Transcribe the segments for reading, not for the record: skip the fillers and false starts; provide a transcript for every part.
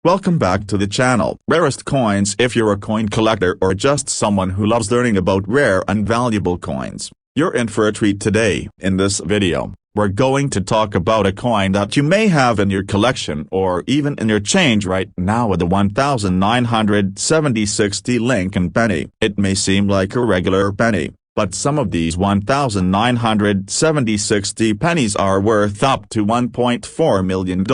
Welcome back to the channel. Rarest coins. If you're a coin collector or just someone who loves learning about rare and valuable coins, you're in for a treat today. In this video, we're going to talk about a coin that you may have in your collection or even in your change right now, with the 1976 Lincoln penny. It may seem like a regular penny, but some of these 1976 pennies are worth up to $1.4 million.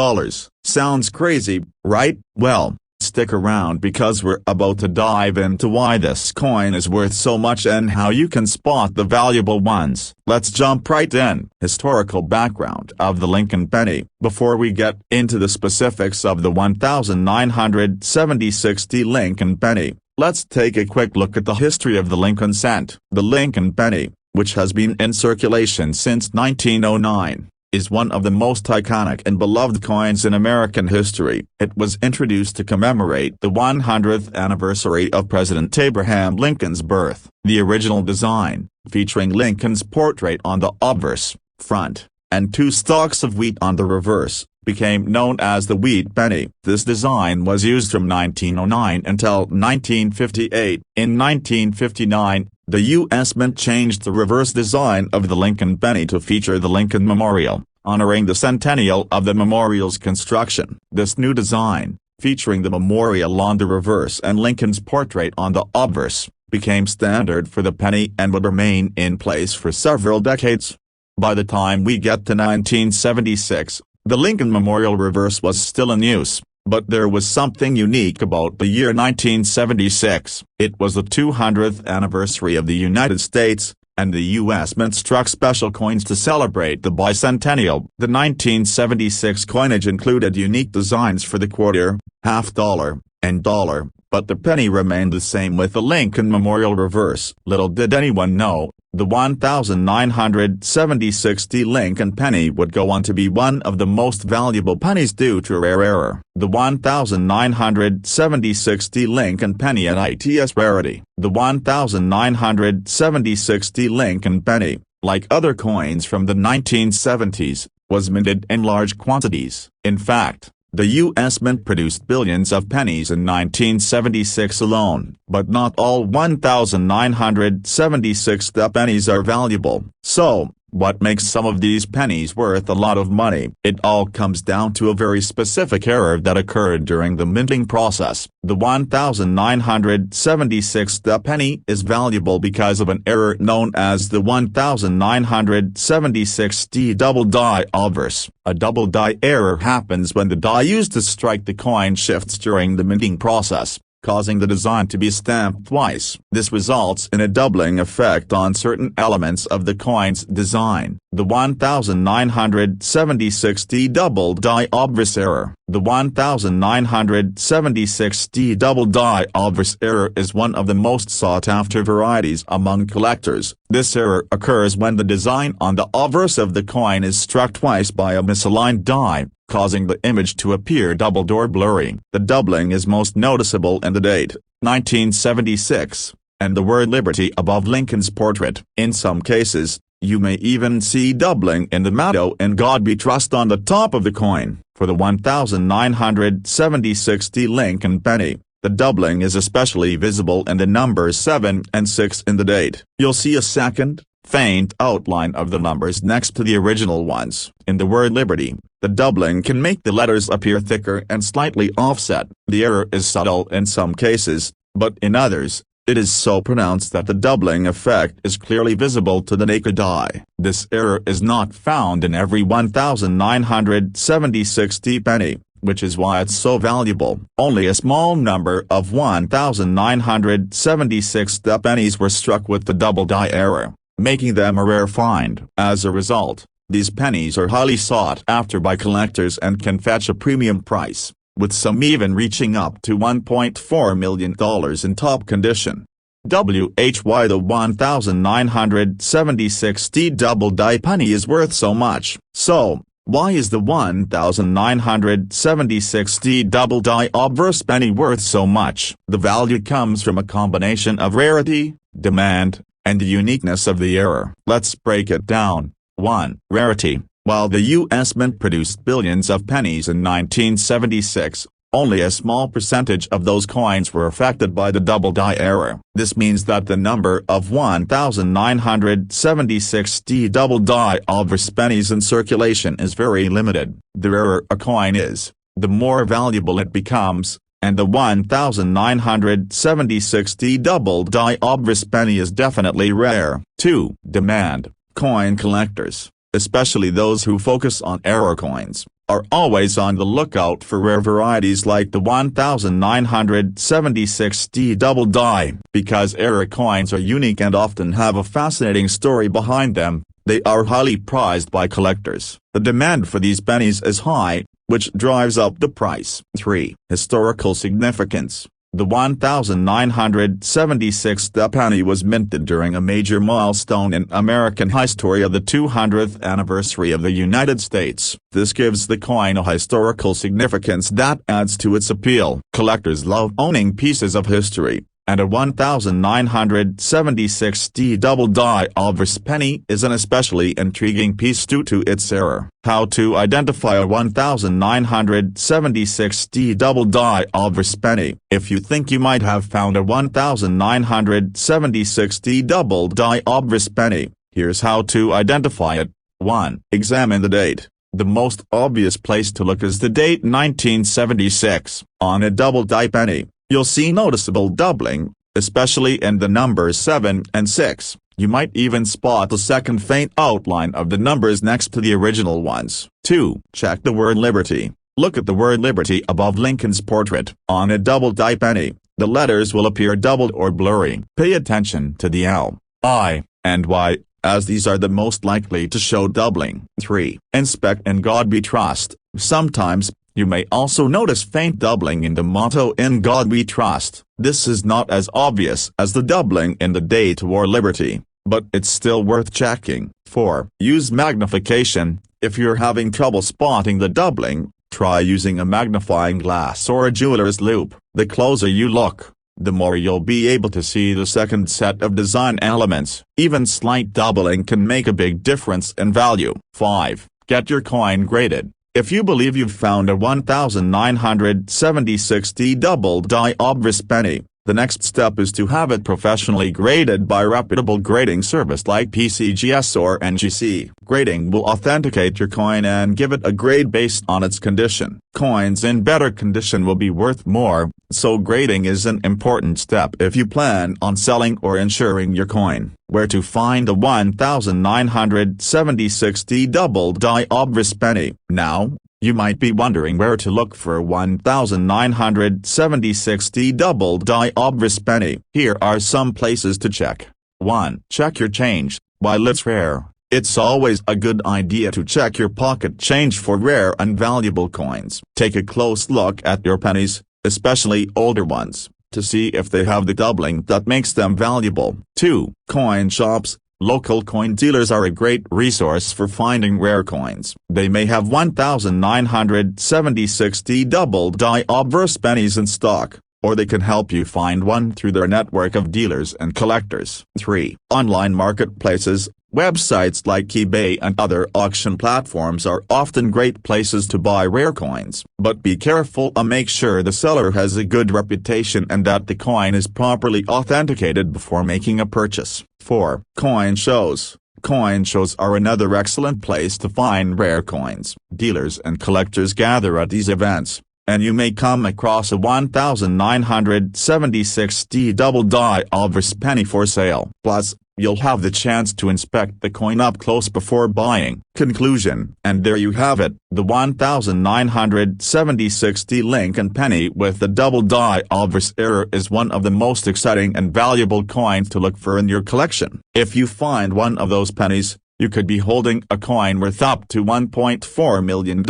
Sounds crazy, right? Well, stick around because we're about to dive into why this coin is worth so much and how you can spot the valuable ones. Let's jump right in. Historical background of the Lincoln penny. Before we get into the specifics of the 1976 Lincoln penny, let's take a quick look at the history of the Lincoln cent. The Lincoln penny, which has been in circulation since 1909, is one of the most iconic and beloved coins in American history. It was introduced to commemorate the 100th anniversary of President Abraham Lincoln's birth. The original design, featuring Lincoln's portrait on the obverse, front, and two stalks of wheat on the reverse, became known as the wheat penny. This design was used from 1909 until 1958. In 1959, the U.S. Mint changed the reverse design of the Lincoln penny to feature the Lincoln Memorial, honoring the centennial of the memorial's construction. This new design, featuring the memorial on the reverse and Lincoln's portrait on the obverse, became standard for the penny and would remain in place for several decades. By the time we get to 1976, the Lincoln Memorial reverse was still in use, but there was something unique about the year 1976. It was the 200th anniversary of the United States, and the U.S. Mint struck special coins to celebrate the bicentennial. The 1976 coinage included unique designs for the quarter, half dollar, and dollar, but the penny remained the same with the Lincoln Memorial reverse. Little did anyone know, the 1976 Lincoln penny would go on to be one of the most valuable pennies due to rare error. The 1976 Lincoln penny and its rarity. The 1976 Lincoln penny, like other coins from the 1970s, was minted in large quantities. In fact, the U.S. Mint produced billions of pennies in 1976 alone, but not all 1976 pennies are valuable. So, what makes some of these pennies worth a lot of money? It all comes down to a very specific error that occurred during the minting process. The 1976 penny is valuable because of an error known as the 1976 double die obverse. A double die error happens when the die used to strike the coin shifts during the minting process, causing the design to be stamped twice. This results in a doubling effect on certain elements of the coin's design. The 1976 double die obverse error. The 1976 double die obverse error is one of the most sought-after varieties among collectors. This error occurs when the design on the obverse of the coin is struck twice by a misaligned die, causing the image to appear doubled or blurry. The doubling is most noticeable in the date, 1976, and the word Liberty above Lincoln's portrait. In some cases, you may even see doubling in the motto "In God We Trust" on the top of the coin. For the 1976 Lincoln penny, the doubling is especially visible in the numbers 7 and 6 in the date. You'll see a second, faint outline of the numbers next to the original ones. In the word Liberty, the doubling can make the letters appear thicker and slightly offset. The error is subtle in some cases, but in others, it is so pronounced that the doubling effect is clearly visible to the naked eye. This error is not found in every 1976 penny, which is why it's so valuable. Only a small number of 1976 pennies were struck with the double die error, making them a rare find. As a result, these pennies are highly sought after by collectors and can fetch a premium price, with some even reaching up to $1.4 million in top condition. Why the 1976 double die penny is worth so much. So, why is the 1976 double die obverse penny worth so much? The value comes from a combination of rarity, demand, and the uniqueness of the error. Let's break it down. 1. Rarity. While the U.S. Mint produced billions of pennies in 1976, only a small percentage of those coins were affected by the double die error. This means that the number of 1976 double die obverse pennies in circulation is very limited. The rarer a coin is, the more valuable it becomes, and the 1976 double die obverse penny is definitely rare. 2. Demand. Coin collectors, especially those who focus on error coins, are always on the lookout for rare varieties like the 1976 double die. Because error coins are unique and often have a fascinating story behind them, they are highly prized by collectors. The demand for these pennies is high, which drives up the price. 3. Historical significance. The 1976 penny was minted during a major milestone in American history of the 200th anniversary of the United States. This gives the coin a historical significance that adds to its appeal. Collectors love owning pieces of history, and a 1976 double die obverse penny is an especially intriguing piece due to its error. How to identify a 1976 double die obverse penny. If you think you might have found a 1976 double die obverse penny, here's how to identify it. 1. Examine the date. The most obvious place to look is the date 1976. On a double die penny, you'll see noticeable doubling, especially in the numbers 7 and 6. You might even spot a second faint outline of the numbers next to the original ones. 2. Check the word Liberty. Look at the word Liberty above Lincoln's portrait. On a double die penny, the letters will appear doubled or blurry. Pay attention to the L, I, and Y, as these are the most likely to show doubling. 3. Inspect "In God We Trust." Sometimes, you may also notice faint doubling in the motto "In God We Trust." This is not as obvious as the doubling in the date or Liberty, but it's still worth checking. 4. Use magnification. If you're having trouble spotting the doubling, try using a magnifying glass or a jeweler's loupe. The closer you look, the more you'll be able to see the second set of design elements. Even slight doubling can make a big difference in value. 5. Get your coin graded. If you believe you've found a 1976 double die obverse penny, the next step is to have it professionally graded by a reputable grading service like PCGS or NGC. Grading will authenticate your coin and give it a grade based on its condition. Coins in better condition will be worth more, so grading is an important step if you plan on selling or insuring your coin. Where to find a 1976 double die obverse penny? Now, you might be wondering where to look for a 1976 double die obverse penny. Here are some places to check. 1. Check your change. While it's rare, it's always a good idea to check your pocket change for rare and valuable coins. Take a close look at your pennies, especially older ones, to see if they have the doubling that makes them valuable. 2. Coin shops. Local coin dealers are a great resource for finding rare coins. They may have 1976 double die obverse pennies in stock, or they can help you find one through their network of dealers and collectors. 3. Online marketplaces. Websites like eBay and other auction platforms are often great places to buy rare coins. But be careful and make sure the seller has a good reputation and that the coin is properly authenticated before making a purchase. 4. Coin shows. Coin shows are another excellent place to find rare coins. Dealers and collectors gather at these events, and you may come across a 1976 double die obverse penny for sale. Plus, you'll have the chance to inspect the coin up close before buying. Conclusion. And there you have it, the 1976 Lincoln penny with the double die obverse error is one of the most exciting and valuable coins to look for in your collection. If you find one of those pennies, you could be holding a coin worth up to $1.4 million.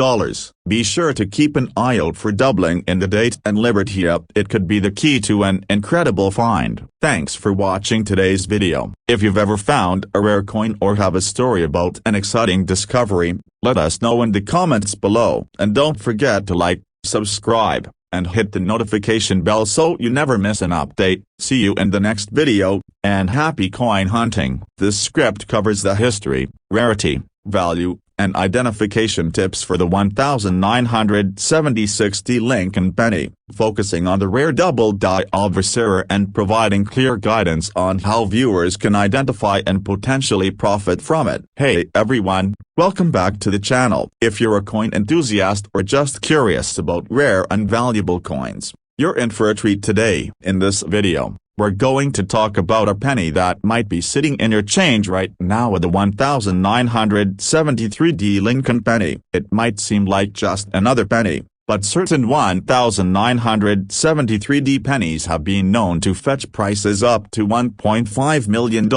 Be sure to keep an eye out for doubling in the date and Liberty. It could be the key to an incredible find. Thanks for watching today's video. If you've ever found a rare coin or have a story about an exciting discovery, let us know in the comments below. And don't forget to like, subscribe, and hit the notification bell so you never miss an update. See you in the next video, and happy coin hunting. This script covers the history, rarity, value, and identification tips for the 1976 Lincoln penny, focusing on the rare double die obverse error and providing clear guidance on how viewers can identify and potentially profit from it. Hey everyone, welcome back to the channel. If you're a coin enthusiast or just curious about rare and valuable coins, you're in for a treat today. In this video, we're going to talk about a penny that might be sitting in your change right now with the 1973 Lincoln penny. It might seem like just another penny, but certain 1973 pennies have been known to fetch prices up to $1.5 million.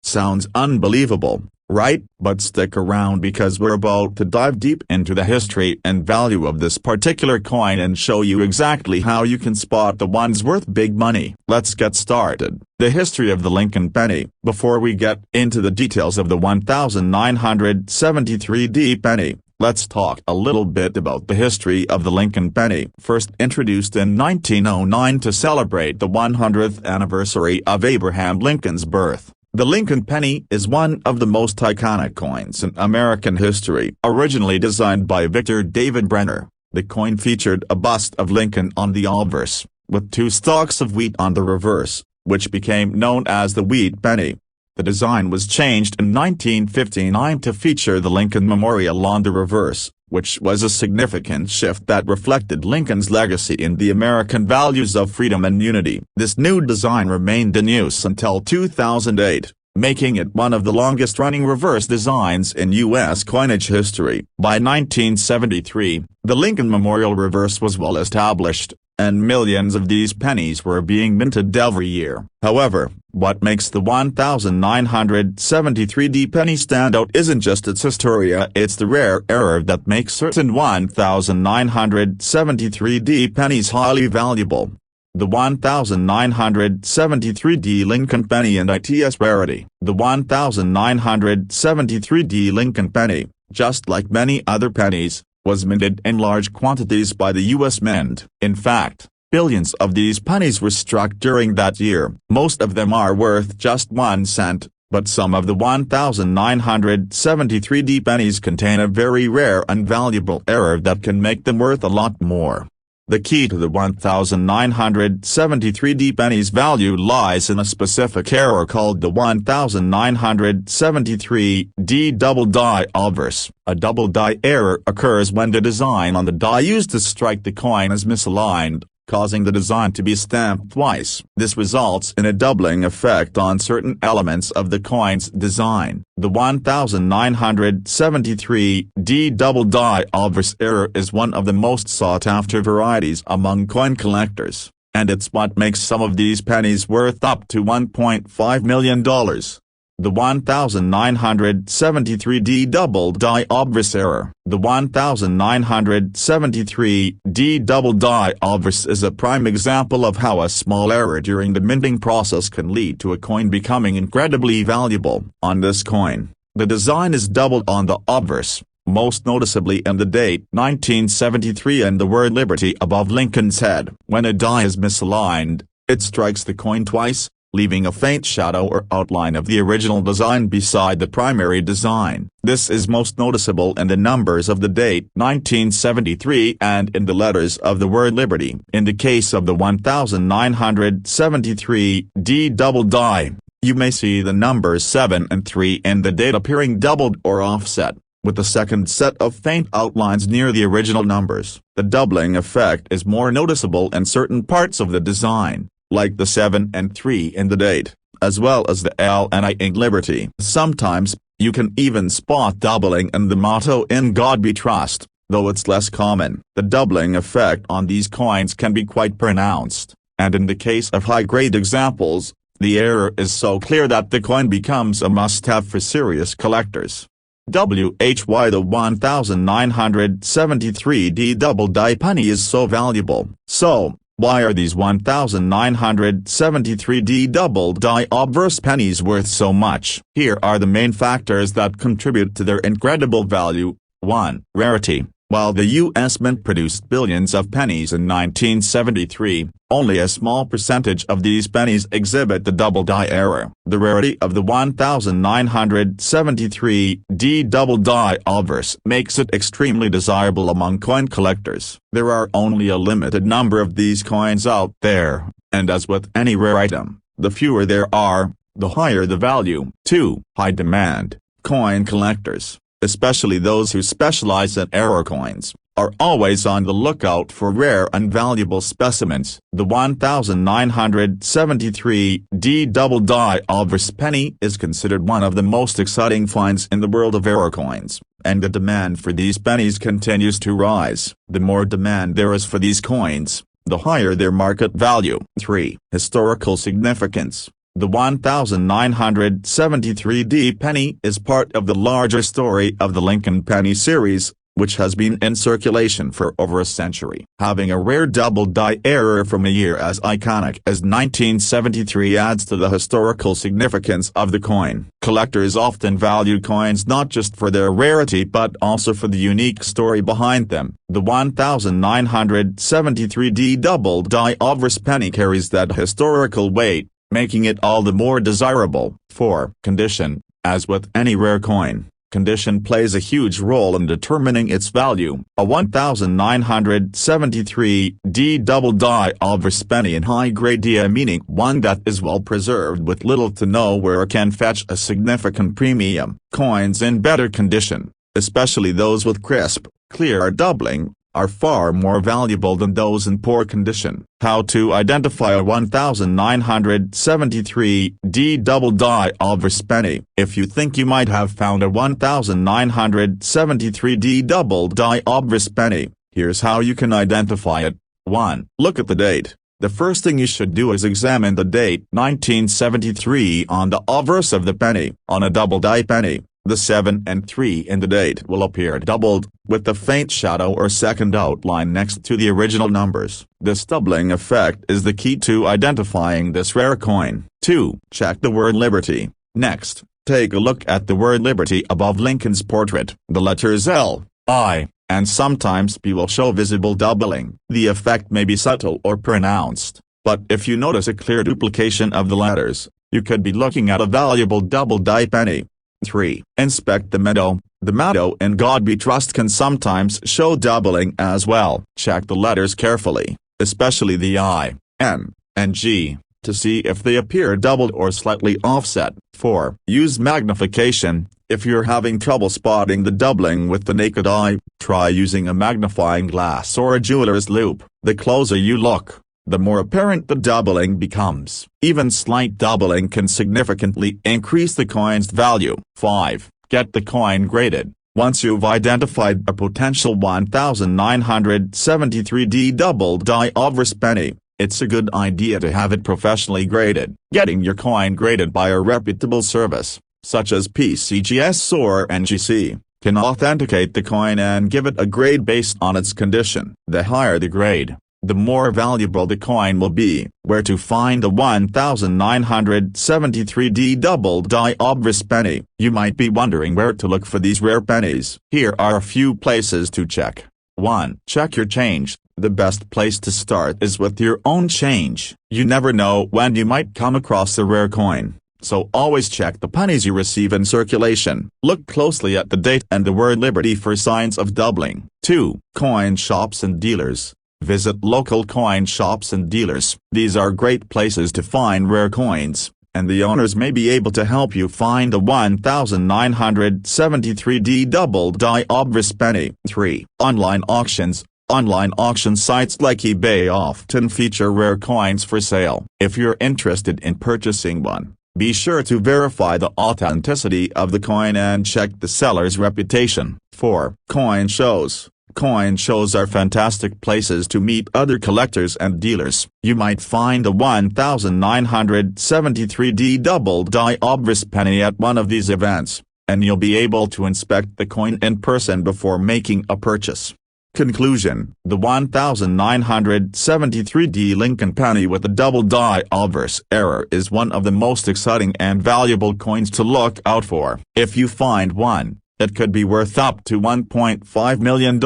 Sounds unbelievable, right? But stick around because we're about to dive deep into the history and value of this particular coin and show you exactly how you can spot the ones worth big money. Let's get started. The history of the Lincoln penny. Before we get into the details of the 1973 penny, let's talk a little bit about the history of the Lincoln penny. First introduced in 1909 to celebrate the 100th anniversary of Abraham Lincoln's birth, the Lincoln penny is one of the most iconic coins in American history. Originally designed by Victor David Brenner, the coin featured a bust of Lincoln on the obverse, with two stalks of wheat on the reverse, which became known as the wheat penny. The design was changed in 1959 to feature the Lincoln Memorial on the reverse, which was a significant shift that reflected Lincoln's legacy in the American values of freedom and unity. This new design remained in use until 2008, making it one of the longest-running reverse designs in U.S. coinage history. By 1973, the Lincoln Memorial reverse was well established, and millions of these pennies were being minted every year. However, what makes the 1973 penny stand out isn't just its historia, it's the rare error that makes certain 1973 pennies highly valuable. The 1973 Lincoln penny and its rarity. The 1973 Lincoln penny, just like many other pennies, was minted in large quantities by the U.S. Mint. In fact, billions of these pennies were struck during that year. Most of them are worth just 1 cent, but some of the 1973 pennies contain a very rare and valuable error that can make them worth a lot more. The key to the 1973 penny's value lies in a specific error called the 1973 double die obverse. A double die error occurs when the design on the die used to strike the coin is misaligned, causing the design to be stamped twice. This results in a doubling effect on certain elements of the coin's design. The 1973 double die obverse error is one of the most sought-after varieties among coin collectors, and it's what makes some of these pennies worth up to $1.5 million. The 1973 double die obverse error. The 1973 double die obverse is a prime example of how a small error during the minting process can lead to a coin becoming incredibly valuable. On this coin, the design is doubled on the obverse, most noticeably in the date 1973 and the word liberty above Lincoln's head. When a die is misaligned, it strikes the coin twice, leaving a faint shadow or outline of the original design beside the primary design. This is most noticeable in the numbers of the date 1973 and in the letters of the word liberty. In the case of the 1973 double die, you may see the numbers 7 and 3 in the date appearing doubled or offset, with the second set of faint outlines near the original numbers. The doubling effect is more noticeable in certain parts of the design, like the 7 and 3 in the date, as well as the L and I in Liberty. Sometimes, you can even spot doubling in the motto "In God We Trust," though it's less common. The doubling effect on these coins can be quite pronounced, and in the case of high-grade examples, the error is so clear that the coin becomes a must-have for serious collectors. Why the 1973 double die penny is so valuable. So, why are these 1973 double die obverse pennies worth so much? Here are the main factors that contribute to their incredible value. 1. Rarity. While the U.S. Mint produced billions of pennies in 1973, Only a small percentage of these pennies exhibit the double die error. The rarity of the 1973D double die obverse makes it extremely desirable among coin collectors. There are only a limited number of these coins out there, and as with any rare item, the fewer there are, the higher the value. 2. High demand. Coin collectors, especially those who specialize in error coins, are always on the lookout for rare and valuable specimens. The 1973D double die obverse penny is considered one of the most exciting finds in the world of error coins, and the demand for these pennies continues to rise. The more demand there is for these coins, the higher their market value. 3. Historical significance. The 1973D penny is part of the larger story of the Lincoln penny series, which has been in circulation for over a century. Having a rare double die error from a year as iconic as 1973 adds to the historical significance of the coin. Collectors often value coins not just for their rarity but also for the unique story behind them. The 1973D double die obverse penny carries that historical weight, making it all the more desirable. 4. Condition. As with any rare coin, condition plays a huge role in determining its value. A 1973D double die obverse penny in high-grade dia, meaning one that is well preserved with little to no wear, can fetch a significant premium. Coins in better condition, especially those with crisp, clear doubling, are far more valuable than those in poor condition. How to identify a 1973D double die obverse penny. If you think you might have found a 1973D double die obverse penny, here's how you can identify it. 1. Look at the date. The first thing you should do is examine the date 1973 on the obverse of the penny. On a double die penny, the 7 and 3 in the date will appear doubled, with a faint shadow or second outline next to the original numbers. This doubling effect is the key to identifying this rare coin. 2. Check the word Liberty. Next, take a look at the word Liberty above Lincoln's portrait. The letters L, I, and sometimes P will show visible doubling. The effect may be subtle or pronounced, but if you notice a clear duplication of the letters, you could be looking at a valuable double die penny. 3. Inspect the motto. The motto "In God We Trust" can sometimes show doubling as well. Check the letters carefully, especially the I, N, and G, to see if they appear doubled or slightly offset. 4. Use magnification. If you're having trouble spotting the doubling with the naked eye, try using a magnifying glass or a jeweler's loupe. The closer you look, the more apparent the doubling becomes. Even slight doubling can significantly increase the coin's value. 5. Get the coin graded. Once you've identified a potential 1973D double die obverse penny, it's a good idea to have it professionally graded. Getting your coin graded by a reputable service, such as PCGS or NGC, can authenticate the coin and give it a grade based on its condition. The higher the grade, the more valuable the coin will be. Where to find the 1973D double die obverse penny? You might be wondering where to look for these rare pennies. Here are a few places to check. 1. Check your change. The best place to start is with your own change. You never know when you might come across a rare coin, so always check the pennies you receive in circulation. Look closely at the date and the word Liberty for signs of doubling. 2. Coin shops and dealers. Visit local coin shops and dealers. These are great places to find rare coins, and the owners may be able to help you find a 1973D double die obverse penny. 3. Online auctions. Online auction sites like eBay often feature rare coins for sale. If you're interested in purchasing one, be sure to verify the authenticity of the coin and check the seller's reputation. 4. Coin shows. Coin shows are fantastic places to meet other collectors and dealers. You might find a 1973D double die obverse penny at one of these events, and you'll be able to inspect the coin in person before making a purchase. Conclusion. The 1973D Lincoln penny with a double die obverse error is one of the most exciting and valuable coins to look out for. If you find one, it could be worth up to $1.5 million.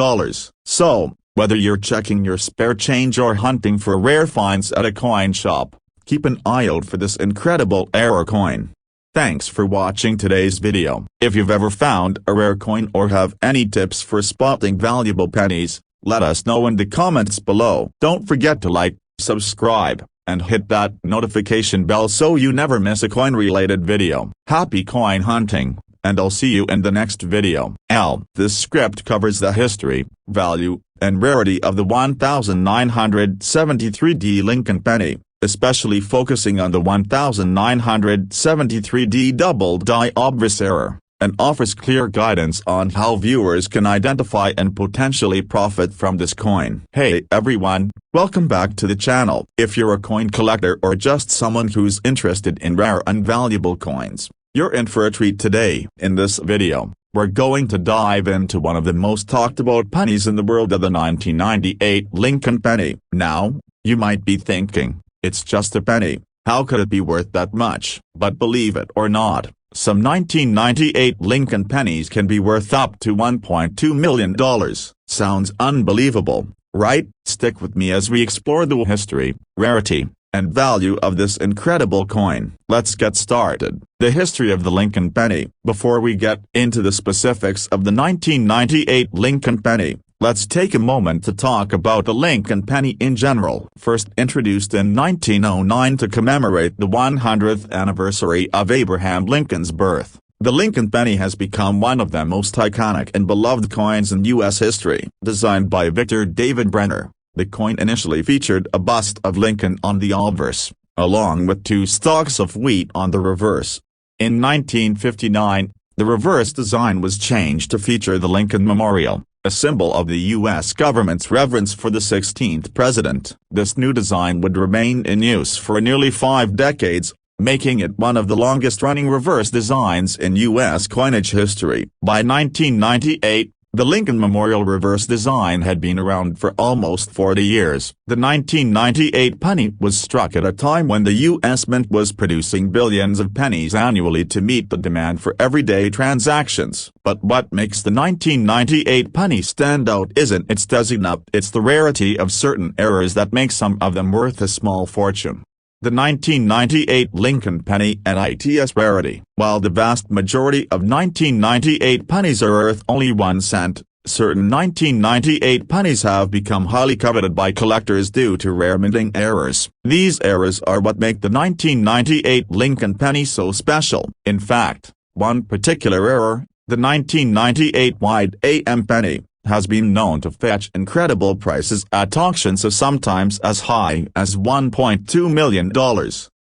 So, Whether you're checking your spare change or hunting for rare finds at a coin shop, keep an eye out for this incredible error coin. Thanks for watching today's video. If you've ever found a rare coin or have any tips for spotting valuable pennies, let us know in the comments below. Don't forget to like, subscribe, and hit that notification bell so you never miss a coin-related video. Happy coin hunting, and I'll see you in the next video. This script covers the history, value, and rarity of the 1973D Lincoln penny, especially focusing on the 1973D double die obverse error, and offers clear guidance on how viewers can identify and potentially profit from this coin. Hey everyone, welcome back to the channel. If you're a coin collector or just someone who's interested in rare and valuable coins, you're in for a treat today. In this video, we're going to dive into one of the most talked about pennies in the world, of the 1998 Lincoln penny. Now, you might be thinking, it's just a penny, how could it be worth that much? But believe it or not, some 1998 Lincoln pennies can be worth up to $1.2 million. Sounds unbelievable, right? Stick with me as we explore the history, rarity, and value of this incredible coin. Let's get started. The history of the Lincoln penny. Before we get into the specifics of the 1998 Lincoln penny, let's take a moment to talk about the Lincoln penny in general. First introduced in 1909 to commemorate the 100th anniversary of Abraham Lincoln's birth, the Lincoln penny has become one of the most iconic and beloved coins in U.S. history. Designed by Victor David Brenner, the coin initially featured a bust of Lincoln on the obverse, along with two stalks of wheat on the reverse. In 1959, the reverse design was changed to feature the Lincoln Memorial, a symbol of the U.S. government's reverence for the 16th president. This new design would remain in use for nearly 5 decades, making it one of the longest-running reverse designs in U.S. coinage history. By 1998, the Lincoln Memorial reverse design had been around for almost 40 years. The 1998 penny was struck at a time when the U.S. Mint was producing billions of pennies annually to meet the demand for everyday transactions. But what makes the 1998 penny stand out isn't its design, it's the rarity of certain errors that make some of them worth a small fortune. The 1998 Lincoln penny and its rarity. While the vast majority of 1998 pennies are worth only 1 cent, certain 1998 pennies have become highly coveted by collectors due to rare minting errors. These errors are what make the 1998 Lincoln penny so special. In fact, one particular error, the 1998 wide AM penny, has been known to fetch incredible prices at auctions, of sometimes as high as $1.2 million.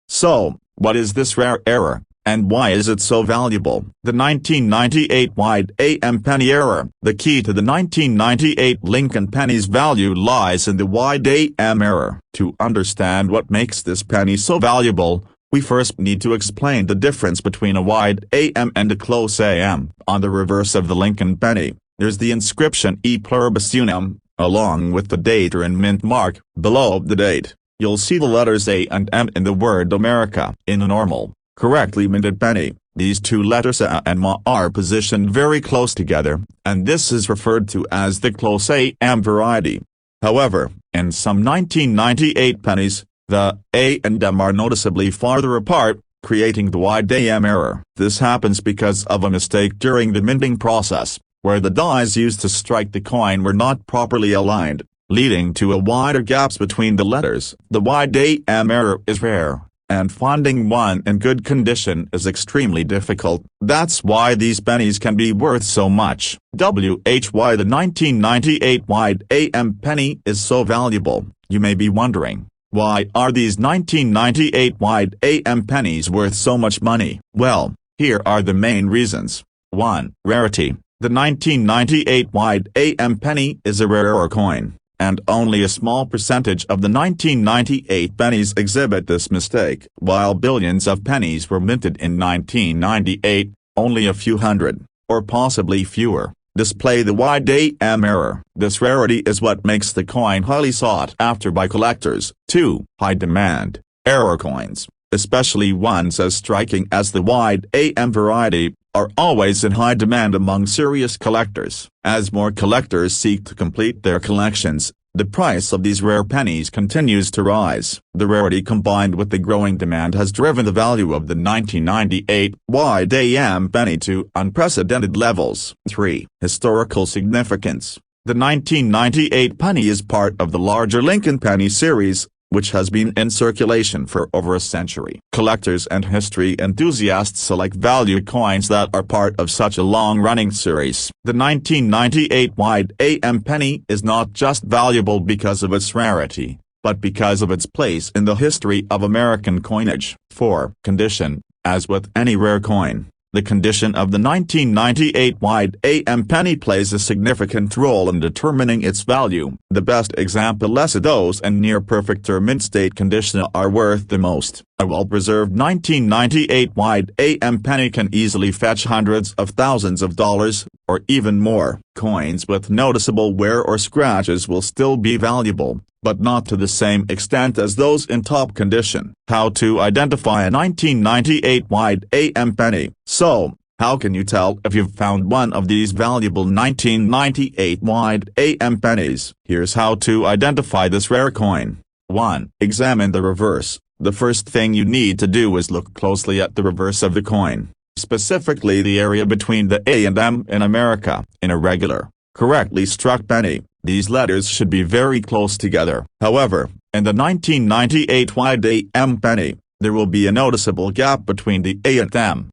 So, what is this rare error, and why is it so valuable? The 1998 wide AM penny error. The key to the 1998 Lincoln penny's value lies in the wide AM error. To understand what makes this penny so valuable, we first need to explain the difference between a wide AM and a close AM. On the reverse of the Lincoln penny, there's the inscription E pluribus unum, along with the date or and mint mark. Below the date, you'll see the letters A and M in the word America. In a normal, correctly minted penny, these two letters A and M are positioned very close together, and this is referred to as the close AM variety. However, in some 1998 pennies, the A and M are noticeably farther apart, creating the wide AM error. This happens because of a mistake during the minting process, where the dies used to strike the coin were not properly aligned, leading to a wider gaps between the letters. The wide AM error is rare, and finding one in good condition is extremely difficult. That's why these pennies can be worth so much. Why the 1998 wide AM penny is so valuable, you may be wondering. Why are these 1998 wide AM pennies worth so much money? Well, here are the main reasons. 1. Rarity. The 1998 wide AM penny is a rarer coin, and only a small percentage of the 1998 pennies exhibit this mistake. While billions of pennies were minted in 1998, only a few hundred, or possibly fewer, display the wide AM error. This rarity is what makes the coin highly sought after by collectors. 2. High demand. Error coins. especially ones as striking as the wide AM variety, are always in high demand among serious collectors. As more collectors seek to complete their collections, the price of these rare pennies continues to rise. The rarity combined with the growing demand has driven the value of the 1998 wide AM penny to unprecedented levels. 3. Historical significance. The 1998 penny is part of the larger Lincoln penny series, which has been in circulation for over a century. Collectors and history enthusiasts alike value coins that are part of such a long-running series. The 1998 wide AM penny is not just valuable because of its rarity, but because of its place in the history of American coinage. 4. Condition. As with any rare coin, the condition of the 1998 wide AM penny plays a significant role in determining its value. The best examples of those in near-perfect or mint-state condition are worth the most. A well-preserved 1998 wide AM penny can easily fetch hundreds of thousands of dollars, or even more. Coins with noticeable wear or scratches will still be valuable, but not to the same extent as those in top condition. How to identify a 1998 wide AM penny. So, how can you tell if you've found one of these valuable 1998 wide AM pennies? Here's how to identify this rare coin. 1. Examine the reverse. The first thing you need to do is look closely at the reverse of the coin, specifically the area between the A and M in America. In a regular, correctly struck penny, these letters should be very close together. However, in the 1998 wide AM penny, there will be a noticeable gap between the A and M.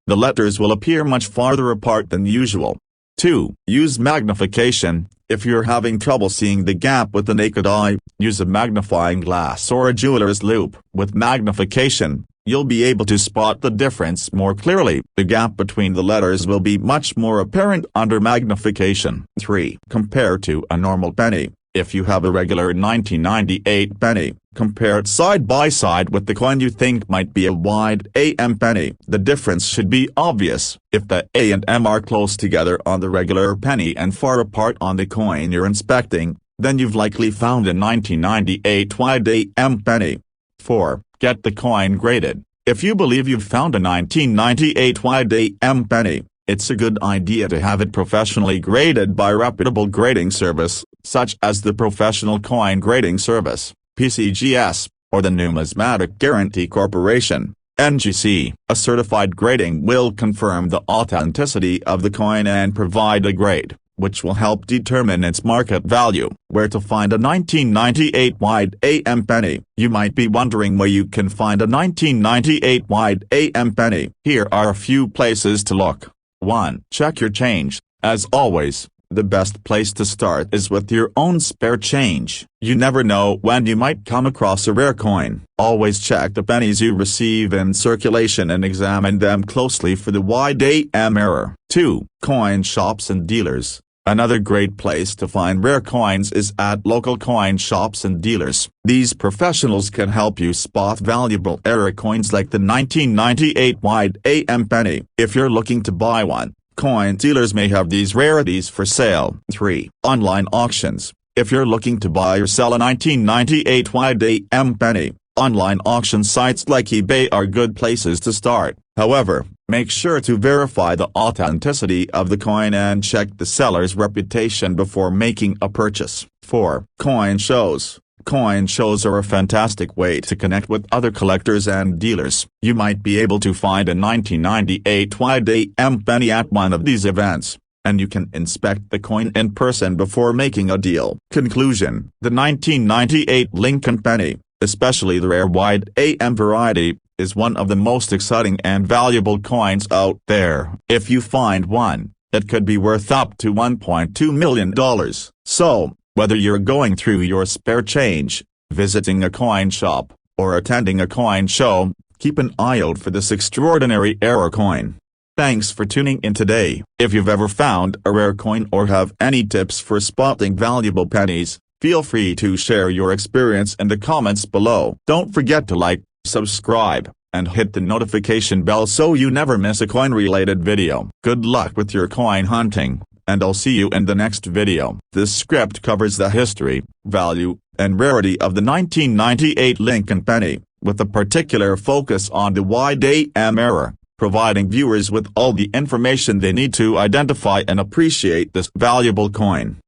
The letters will appear much farther apart than usual. 2. Use magnification. If you're having trouble seeing the gap with the naked eye, use a magnifying glass or a jeweler's loupe. With magnification, you'll be able to spot the difference more clearly. The gap between the letters will be much more apparent under magnification. 3. Compare to a normal penny. If you have a regular 1998 penny, compare it side by side with the coin you think might be a wide AM penny. The difference should be obvious. If the A and M are close together on the regular penny and far apart on the coin you're inspecting, then you've likely found a 1998 wide AM penny. 4. Get the coin graded. If you believe you've found a 1998 wide AM penny, it's a good idea to have it professionally graded by a reputable grading service, such as the Professional Coin Grading Service, PCGS, or the Numismatic Guarantee Corporation, NGC. A certified grading will confirm the authenticity of the coin and provide a grade, which will help determine its market value. Where to find a 1998 wide AM penny? You might be wondering where you can find a 1998 wide AM penny. Here are a few places to look. 1. Check your change. As always, the best place to start is with your own spare change. You never know when you might come across a rare coin. Always check the pennies you receive in circulation and examine them closely for the wide AM error. 2. Coin shops and dealers. Another great place to find rare coins is at local coin shops and dealers. These professionals can help you spot valuable error coins like the 1998 wide AM penny. If you're looking to buy one, coin dealers may have these rarities for sale. 3. Online auctions. If you're looking to buy or sell a 1998 wide AM penny, online auction sites like eBay are good places to start. However, make sure to verify the authenticity of the coin and check the seller's reputation before making a purchase. 4. Coin shows. Coin shows are a fantastic way to connect with other collectors and dealers. You might be able to find a 1998 wide AM penny at one of these events, and you can inspect the coin in person before making a deal. Conclusion. The 1998 Lincoln penny, especially the rare wide AM variety, is one of the most exciting and valuable coins out there. If you find one, it could be worth up to $1.2 million. So, whether you're going through your spare change, visiting a coin shop, or attending a coin show, keep an eye out for this extraordinary error coin. Thanks for tuning in today. If you've ever found a rare coin or have any tips for spotting valuable pennies, feel free to share your experience in the comments below. Don't forget to like, subscribe, and hit the notification bell so you never miss a coin-related video. Good luck with your coin hunting, and I'll see you in the next video. This script covers the history, value, and rarity of the 1998 Lincoln penny. with a particular focus on the wide AM era, providing viewers with all the information they need to identify and appreciate this valuable coin.